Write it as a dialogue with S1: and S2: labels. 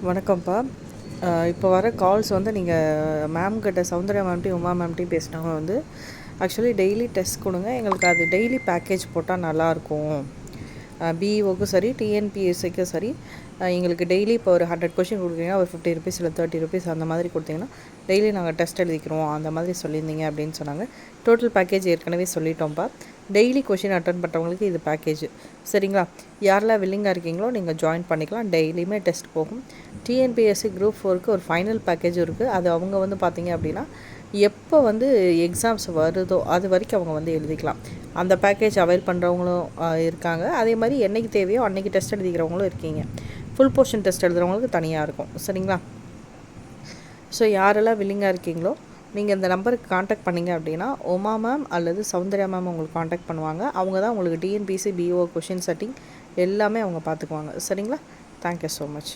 S1: வணக்கம்ப்பா. இப்போ வர கால்ஸ் வந்து நீங்கள் மேம் கிட்ட சௌந்தர்யா மேம்ட்டையும் உமா மேம்ட்டையும் பேசினவங்க வந்து ஆக்சுவலி டெய்லி டெஸ்ட் கொடுங்க, எங்களுக்கு அது டெய்லி பேக்கேஜ் போட்டால் நல்லாயிருக்கும். பிஇஓக்கும் சரி டிஎன்பிஎஸ்சிக்கும் சரி, எங்களுக்கு டெய்லி இப்போ ஒரு 100 கொஷின் கொடுக்குறீங்கன்னா ஒரு 50 ருபீஸ் இல்லை 30 ருபீஸ் அந்த மாதிரி கொடுத்தீங்கன்னா டெய்லி நாங்கள் டெஸ்ட் எழுதிக்கிறோம் அந்த மாதிரி சொல்லியிருந்தீங்க அப்படின்னு சொன்னாங்க. டோட்டல் பேக்கேஜ் ஏற்கனவே சொல்லிட்டோம்ப்பா. டெய்லி கொஷின் அட்டன் பண்ணுறவங்களுக்கு இது பேக்கேஜ். சரிங்களா? யாரெல்லாம் வில்லிங்காக இருக்கீங்களோ நீங்கள் ஜாயின் பண்ணிக்கலாம். டெய்லியுமே டெஸ்ட் போகும். டிஎன்பிஎஸ்சி குரூப் 4க்கு ஒரு ஃபைனல் பேக்கேஜும் இருக்குது. அது அவங்க வந்து பார்த்தீங்க அப்படின்னா எப்போ வந்து எக்ஸாம்ஸ் வருதோ அது வரைக்கும் அவங்க வந்து எழுதிக்கலாம். அந்த பேக்கேஜ் அவைல் பண்ணுறவங்களும் இருக்காங்க. அதே மாதிரி என்றைக்கு தேவையோ அன்றைக்கி டெஸ்ட் எழுதிக்கிறவங்களும் இருக்கீங்க. ஃபுல் போர்ஷன் டெஸ்ட் எழுதுகிறவங்களுக்கு தனியாக இருக்கும். சரிங்களா? ஸோ யாரெல்லாம் வில்லிங்காக இருக்கீங்களோ நீங்கள் இந்த நம்பருக்கு காண்டாக்ட் பண்ணிங்க அப்படின்னா உமா மேம் அல்லது சௌந்தர்யா மேம் உங்களுக்கு காண்டாக்ட் பண்ணுவாங்க. அவங்க தான் உங்களுக்கு டிஎன்பிசி பிஓ கொஷின் செட்டிங் எல்லாமே அவங்க பார்த்துக்குவாங்க. சரிங்களா? Thank you so much.